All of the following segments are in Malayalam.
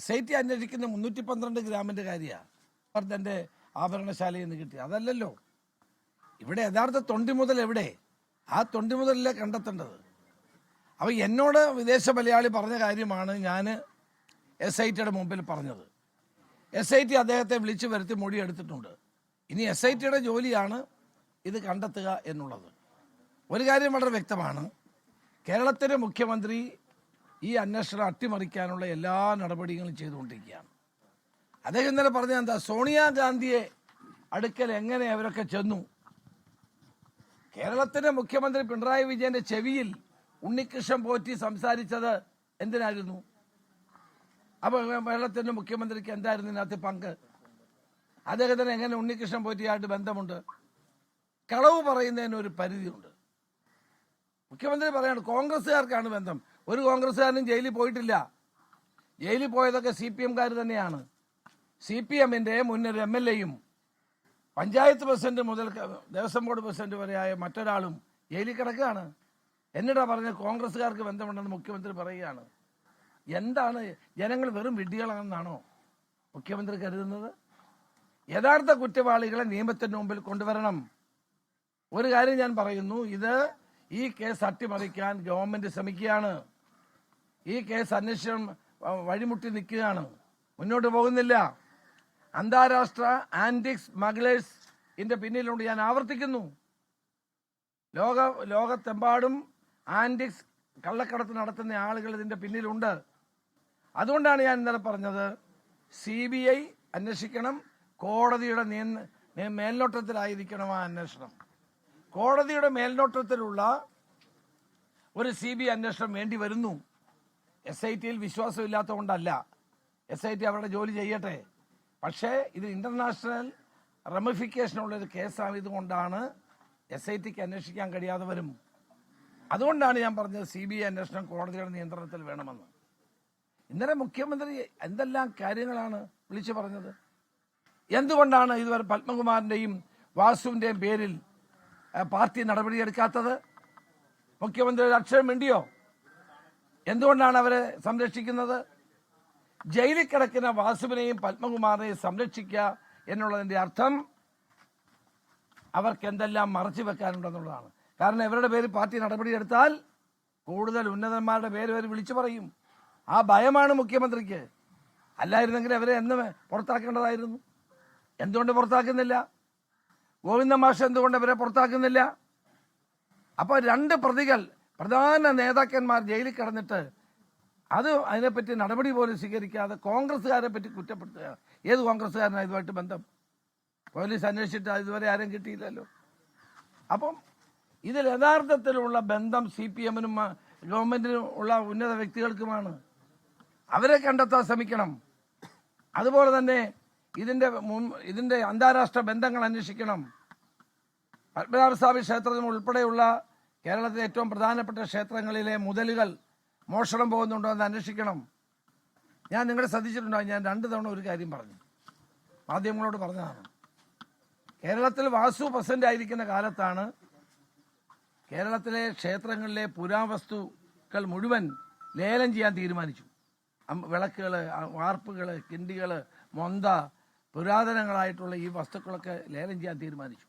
SIT അന്വേഷിക്കുന്ന 312 ഗ്രാമിൻ്റെ കാര്യമാണ് തൻ്റെ ആഭരണശാലയിൽ നിന്ന് കിട്ടി. അതല്ലല്ലോ ഇവിടെ യഥാർത്ഥ തൊണ്ടി മുതൽ എവിടെ, ആ തൊണ്ടി മുതലല്ലേ കണ്ടെത്തേണ്ടത്. അപ്പോൾ എന്നോട് വിദേശ മലയാളി പറഞ്ഞ കാര്യമാണ് ഞാൻ SITയുടെ മുമ്പിൽ പറഞ്ഞത്. SIT അദ്ദേഹത്തെ വിളിച്ചു വരുത്തി മൊഴി എടുത്തിട്ടുണ്ട്. ഇനി SITയുടെ ജോലിയാണ് ഇത് കണ്ടെത്തുക എന്നുള്ളത്. ഒരു കാര്യം വളരെ വ്യക്തമാണ്, കേരളത്തിലെ മുഖ്യമന്ത്രി ഈ അന്വേഷണം അട്ടിമറിക്കാനുള്ള എല്ലാ നടപടികളും ചെയ്തുകൊണ്ടിരിക്കുകയാണ്. അദ്ദേഹം ഇന്നലെ പറഞ്ഞത് എന്താ, സോണിയാഗാന്ധിയെ അടുക്കൽ എങ്ങനെ അവരൊക്കെ ചെന്നു. കേരളത്തിലെ മുഖ്യമന്ത്രി പിണറായി വിജയന്റെ ചെവിയിൽ ഉണ്ണികൃഷ്ണൻ പോറ്റി സംസാരിച്ചത് എന്തിനായിരുന്നു? അപ്പോൾ കേരളത്തിൻ്റെ മുഖ്യമന്ത്രിക്ക് എന്തായിരുന്നു ഇതിനകത്ത് പങ്ക്? അദ്ദേഹത്തിന് എങ്ങനെ ഉണ്ണികൃഷ്ണൻ പോറ്റിയായിട്ട് ബന്ധമുണ്ട്? കളവ് പറയുന്നതിന് ഒരു പരിധിയുണ്ട്. മുഖ്യമന്ത്രി പറയാണ് കോൺഗ്രസ്സുകാർക്കാണ് ബന്ധം. ഒരു കോൺഗ്രസ്സുകാരനും ജയിലിൽ പോയിട്ടില്ല. ജയിലിൽ പോയതൊക്കെ CPMകാർ തന്നെയാണ്. CPMന്റെ മുന്നൊരു MLAയും പഞ്ചായത്ത് പ്രസിഡന്റ് മുതൽ ദേവസ്വം ബോർഡ് പ്രസിഡന്റ് വരെയായ മറ്റൊരാളും ജയിലിൽ കിടക്കുകയാണ്. എന്നിട്ടാ പറഞ്ഞ കോൺഗ്രസ്സുകാർക്ക് ബന്ധമുണ്ടെന്ന് മുഖ്യമന്ത്രി പറയുകയാണ്. എന്താണ്, ജനങ്ങൾ വെറും വിഡ്ഢികളാണെന്നാണോ മുഖ്യമന്ത്രി കരുതുന്നത്? യഥാർത്ഥ കുറ്റവാളികളെ നിയമത്തിന് മുമ്പിൽ കൊണ്ടുവരണം. ഒരു കാര്യം ഞാൻ പറയുന്നു, ഈ കേസ് അട്ടിമറിക്കാൻ ഗവൺമെന്റ് ശ്രമിക്കുകയാണ്. ഈ കേസ് അന്വേഷണം വഴിമുട്ടി നിൽക്കുകയാണ്, മുന്നോട്ട് പോകുന്നില്ല. അന്താരാഷ്ട്ര ആന്റി സ്മഗ്ലേഴ്സിന്റെ പിന്നിലുണ്ട്. ഞാൻ ആവർത്തിക്കുന്നു, ലോകത്തെമ്പാടും ആന്റിക്സ് കള്ളക്കടത്ത് നടത്തുന്ന ആളുകൾ ഇതിന്റെ പിന്നിലുണ്ട്. അതുകൊണ്ടാണ് ഞാൻ ഇന്നലെ പറഞ്ഞത്, CBI അന്വേഷിക്കണം, കോടതിയുടെ മേൽനോട്ടത്തിലായിരിക്കണം ആ അന്വേഷണം. കോടതിയുടെ മേൽനോട്ടത്തിലുള്ള ഒരു CBI അന്വേഷണം വേണ്ടി വരുന്നു. SITയിൽ വിശ്വാസമില്ലാത്തതുകൊണ്ടല്ല, SIT അവരുടെ ജോലി ചെയ്യട്ടെ. പക്ഷേ ഇത് ഇന്റർനാഷണൽ റമിഫിക്കേഷനുള്ളൊരു കേസായതുകൊണ്ടാണ് SITക്ക് അന്വേഷിക്കാൻ കഴിയാതെ വരും. അതുകൊണ്ടാണ് ഞാൻ പറഞ്ഞത് CBI അന്വേഷണം കോടതിയുടെ നിയന്ത്രണത്തിൽ വേണമെന്ന്. ഇന്നലെ മുഖ്യമന്ത്രി എന്തെല്ലാം കാര്യങ്ങളാണ് വിളിച്ചു പറഞ്ഞത്. എന്തുകൊണ്ടാണ് ഇതുവരെ പത്മകുമാറിൻ്റെയും വാസുവിൻ്റെയും പേരിൽ പാർട്ടി നടപടിയെടുക്കാത്തത്? മുഖ്യമന്ത്രി ഒരു അക്ഷരം മിണ്ടിയോ? എന്തുകൊണ്ടാണ് അവരെ സംരക്ഷിക്കുന്നത്? ജയിലിൽ കിടക്കുന്ന വാസുവിനെയും പത്മകുമാറിനെയും സംരക്ഷിക്കുക എന്നുള്ളതിൻ്റെ അർത്ഥം അവർക്ക് എന്തെല്ലാം മറച്ചു വെക്കാനുണ്ടെന്നുള്ളതാണ്. കാരണം ഇവരുടെ പേര് പാർട്ടി നടപടിയെടുത്താൽ കൂടുതൽ ഉന്നതന്മാരുടെ പേര് വരെ വിളിച്ചു പറയും. ആ ഭയമാണ് മുഖ്യമന്ത്രിക്ക്. അല്ലായിരുന്നെങ്കിൽ അവരെ എന്ന് പുറത്താക്കേണ്ടതായിരുന്നു. എന്തുകൊണ്ട് പുറത്താക്കുന്നില്ല? ഗോവിന്ദ മാഷ് എന്തുകൊണ്ട് അവരെ പുറത്താക്കുന്നില്ല? അപ്പോൾ 2 പ്രതികൾ, പ്രധാന നേതാക്കന്മാർ ജയിലിൽ കിടന്നിട്ട് അതിനെപ്പറ്റി നടപടി പോലും സ്വീകരിക്കാതെ കോൺഗ്രസ്സുകാരെ പറ്റി കുറ്റപ്പെടുത്തുക. ഏത് കോൺഗ്രസ്സുകാരനാണ് ഇതുമായിട്ട് ബന്ധം? പോലീസ് അന്വേഷിച്ചിട്ട് ഇതുവരെ ആരും കിട്ടിയില്ലല്ലോ. അപ്പം ഇതിൽ യഥാർത്ഥത്തിലുള്ള ബന്ധം CPMനും ഗവൺമെന്റിനും ഉള്ള ഉന്നത വ്യക്തികൾക്കുമാണ്. അവരെ കണ്ടെത്താൻ ശ്രമിക്കണം. അതുപോലെ തന്നെ ഇതിന്റെ അന്താരാഷ്ട്ര ബന്ധങ്ങൾ അന്വേഷിക്കണം. പത്മനാഭസ്വാമി ക്ഷേത്രം ഉൾപ്പെടെയുള്ള കേരളത്തിലെ ഏറ്റവും പ്രധാനപ്പെട്ട ക്ഷേത്രങ്ങളിലെ മുതലുകൾ മോഷണം പോകുന്നുണ്ടോ എന്ന് അന്വേഷിക്കണം. ഞാൻ നിങ്ങളെ ശ്രദ്ധിച്ചിട്ടുണ്ടോ? ഞാൻ 2 തവണ ഒരു കാര്യം പറഞ്ഞു, മാധ്യമങ്ങളോട് പറഞ്ഞതാണ്. കേരളത്തിൽ വാസു പ്രസിഡന്റ് ആയിരിക്കുന്ന കാലത്താണ് കേരളത്തിലെ ക്ഷേത്രങ്ങളിലെ പുരാവസ്തുക്കൾ മുഴുവൻ ലേലം ചെയ്യാൻ തീരുമാനിച്ചു. വിളക്കുകൾ, വാർപ്പുകൾ, കിണ്ടികൾ, മൊന്ത, പുരാതനങ്ങളായിട്ടുള്ള ഈ വസ്തുക്കളൊക്കെ ലേലം ചെയ്യാൻ തീരുമാനിച്ചു.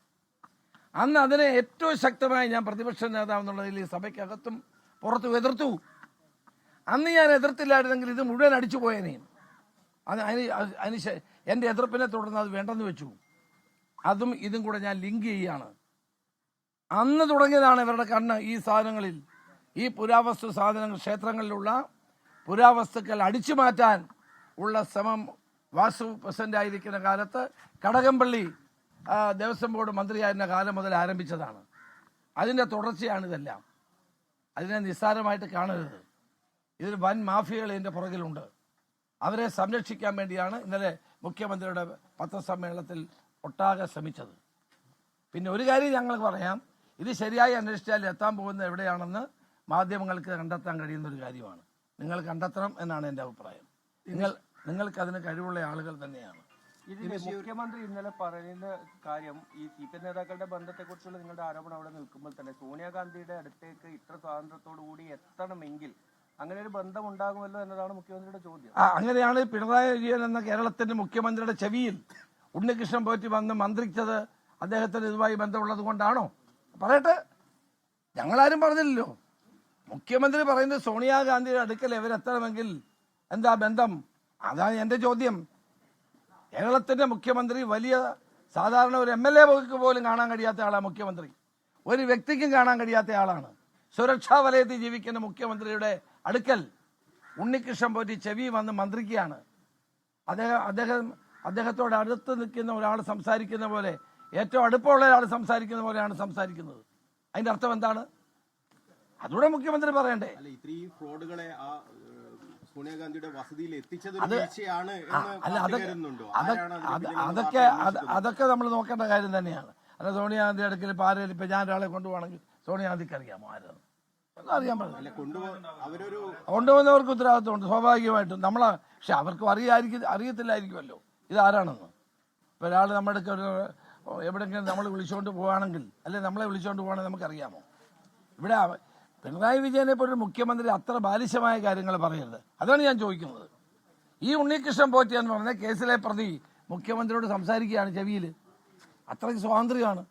അന്ന് അതിനെ ഏറ്റവും ശക്തമായി ഞാൻ പ്രതിപക്ഷ നേതാവെന്നുള്ളതിൽ ഈ സഭയ്ക്കകത്തും പുറത്തും എതിർത്തു. അന്ന് ഞാൻ എതിർത്തില്ലായിരുന്നെങ്കിൽ ഇത് മുഴുവൻ അടിച്ചു പോയേനെയും. എൻ്റെ എതിർപ്പിനെ തുടർന്ന് അത് വേണ്ടെന്ന് വെച്ചു. അതും ഇതും കൂടെ ഞാൻ ലിങ്ക് ചെയ്യുകയാണ്. അന്ന് തുടങ്ങിയതാണ് ഇവരുടെ കണ്ണ് ഈ സാധനങ്ങളിൽ, ഈ പുരാവസ്തു സാധനങ്ങൾ, ക്ഷേത്രങ്ങളിലുള്ള പുരാവസ്തുക്കൾ അടിച്ചു മാറ്റാൻ ഉള്ള ശ്രമം വാസു പ്രസിഡന്റ് ആയിരിക്കുന്ന കാലത്ത് കടകംപള്ളി ദേവസ്വം ബോർഡ് മന്ത്രിയായിരുന്ന കാലം മുതൽ ആരംഭിച്ചതാണ്. അതിൻ്റെ തുടർച്ചയാണിതെല്ലാം. അതിനെ നിസ്സാരമായിട്ട് കാണരുത്. ഇതിൽ വൻ മാഫിയകൾ ഇതിൻ്റെ പുറകിലുണ്ട്. അവരെ സംരക്ഷിക്കാൻ വേണ്ടിയാണ് ഇന്നലെ മുഖ്യമന്ത്രിയുടെ പത്രസമ്മേളനത്തിൽ ഒട്ടാകെ ശ്രമിച്ചത്. പിന്നെ ഒരു കാര്യം ഞങ്ങൾക്ക് പറയാം, ഇത് ശരിയായി അന്വേഷിച്ചാൽ എത്താൻ പോകുന്നത് എവിടെയാണെന്ന് മാധ്യമങ്ങൾക്ക് കണ്ടെത്താൻ കഴിയുന്ന ഒരു കാര്യമാണ്. നിങ്ങൾ കണ്ടെത്തണം എന്നാണ് എൻ്റെ അഭിപ്രായം. നിങ്ങൾക്ക് അതിന് കഴിവുള്ള ആളുകൾ തന്നെയാണ്. ഇതിന് മുഖ്യമന്ത്രി ഇന്നലെ പറയുന്ന കാര്യം, ഈ CPM നേതാക്കളുടെ ബന്ധത്തെക്കുറിച്ചുള്ള നിങ്ങളുടെ ആരോപണം അവിടെ നിൽക്കുമ്പോൾ തന്നെ സോണിയാഗാന്ധിയുടെ അടുത്തേക്ക് ഇത്ര സ്വാതന്ത്ര്യത്തോടു കൂടി എത്തണമെങ്കിൽ അങ്ങനെ ഒരു ബന്ധം ഉണ്ടാകുമല്ലോ എന്നതാണ് മുഖ്യമന്ത്രിയുടെ ചോദ്യം. അങ്ങനെയാണ് പിണറായി വിജയൻ എന്ന കേരളത്തിന്റെ മുഖ്യമന്ത്രിയുടെ ചെവിയിൽ ഉണ്ണികൃഷ്ണൻ പോറ്റി വന്ന് മന്ത്രിച്ചത് അദ്ദേഹത്തിന് ഇതുമായി ബന്ധമുള്ളത് കൊണ്ടാണോ? പറയട്ടെ, ഞങ്ങളാരും പറഞ്ഞില്ലല്ലോ. മുഖ്യമന്ത്രി പറയുന്നത് സോണിയാഗാന്ധിയുടെ അടുക്കൽ ഇവരെത്തണമെങ്കിൽ എന്താ ബന്ധം? അതാണ് എന്റെ ചോദ്യം. കേരളത്തിന്റെ മുഖ്യമന്ത്രി വലിയ സാധാരണ ഒരു MLA പോലും കാണാൻ കഴിയാത്ത ആളാണ് മുഖ്യമന്ത്രി. ഒരു വ്യക്തിക്കും കാണാൻ കഴിയാത്ത ആളാണ്. സുരക്ഷാ വലയത്തിൽ ജീവിക്കുന്ന മുഖ്യമന്ത്രിയുടെ അടുക്കൽ ഉണ്ണികൃഷ്ണൻ പോറ്റി ചെവി വന്ന് മന്ത്രിക്കുകയാണ്. അദ്ദേഹത്തോട് അടുത്ത് നിൽക്കുന്ന ഒരാൾ സംസാരിക്കുന്ന പോലെ, ഏറ്റവും അടുപ്പമുള്ള ഒരാൾ സംസാരിക്കുന്ന പോലെയാണ് സംസാരിക്കുന്നത്. അതിന്റെ അർത്ഥം എന്താണ്? അതുകൂടെ മുഖ്യമന്ത്രി പറയണ്ടേ? ഇത്രയും ഫ്രോഡുകളെ സോണിയാഗാന്ധിയുടെ വസതിയിൽ എത്തിച്ചത് അതൊക്കെ നമ്മൾ നോക്കേണ്ട കാര്യം തന്നെയാണ്. അല്ല, സോണിയാഗാന്ധി അടുക്കൽ ഇപ്പൊ ആരെങ്കിലും ഇപ്പൊ ഞാൻ ഒരാളെ കൊണ്ടുപോകണമെങ്കിൽ സോണിയാഗാന്ധിക്ക് അറിയാമോ ആരാണ്? അറിയാൻ പറ്റില്ല. കൊണ്ടുപോകുന്നവർക്ക് ഉത്തരവാദിത്വമുണ്ട് സ്വാഭാവികമായിട്ടും. പക്ഷെ അവർക്കും അറിയത്തില്ലായിരിക്കുമല്ലോ ഇതാരാണെന്ന്. ഇപ്പൊ ഒരാൾ നമ്മുടെ എവിടെയെങ്കിലും നമ്മൾ വിളിച്ചുകൊണ്ട് പോവുകയാണെങ്കിൽ, അല്ലെങ്കിൽ നമ്മളെ വിളിച്ചുകൊണ്ട് പോവുകയാണെങ്കിൽ നമുക്കറിയാമോ? ഇവിടെ പിണറായി വിജയനെ പോലൊരു മുഖ്യമന്ത്രി അത്ര ബാലിശമായ കാര്യങ്ങൾ പറയരുത്. അതാണ് ഞാൻ ചോദിക്കുന്നത്. ഈ ഉണ്ണികൃഷ്ണൻ പോറ്റി എന്ന് പറഞ്ഞ കേസിലെ പ്രതി മുഖ്യമന്ത്രിയോട് സംസാരിക്കുകയാണ് ചെവിയിൽ. അത്രയ്ക്ക് സ്വാതന്ത്ര്യമാണ്.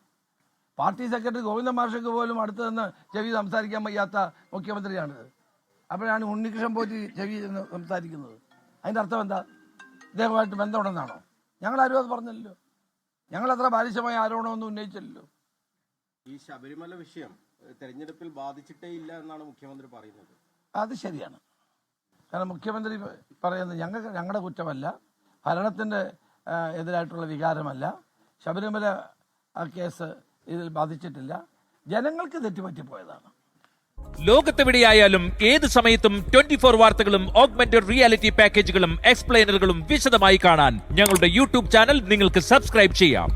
പാർട്ടി സെക്രട്ടറി ഗോവിന്ദൻ മാഷക്ക് പോലും അടുത്ത് നിന്ന് ചെവി സംസാരിക്കാൻ വയ്യാത്ത മുഖ്യമന്ത്രിയാണിത്. അപ്പോഴാണ് ഉണ്ണികൃഷ്ണൻ പോറ്റി ചെവി എന്ന് സംസാരിക്കുന്നത്. അതിൻ്റെ അർത്ഥം എന്താ? ഇദ്ദേഹമായിട്ട് ബന്ധമുണ്ടെന്നാണോ? ഞങ്ങളാരും അത് പറഞ്ഞല്ലോ. ഞങ്ങളത്ര ബാലിശമായ ആരോപണമൊന്നും ഉന്നയിച്ചില്ലല്ലോ. ഈ ശബരിമല വിഷയം തെരഞ്ഞെടുപ്പിൽ ബാധിച്ചിട്ടേ ഇല്ല എന്നാണ് മുഖ്യമന്ത്രി പറയുന്നത്. അത് ശരിയാണ്. കാരണം മുഖ്യമന്ത്രി പറയുന്നത് ഞങ്ങളുടെ കുറ്റമല്ല, ഭരണത്തിൻ്റെ എതിരായിട്ടുള്ള വികാരമല്ല, ശബരിമല കേസ് ഇതിൽ ബാധിച്ചിട്ടില്ല, ജനങ്ങൾക്ക് തെറ്റുപറ്റിപ്പോയതാണ്. ലോകത്തെവിടെയായാലും ഏത് സമയത്തും 24 വാർത്തകളും ഓഗ്മെന്റഡ് റിയാലിറ്റി പാക്കേജുകളും എക്സ്പ്ലെയിനറുകളും വിശദമായി കാണാൻ ഞങ്ങളുടെ യൂട്യൂബ് ചാനൽ നിങ്ങൾക്ക് സബ്സ്ക്രൈബ് ചെയ്യാം.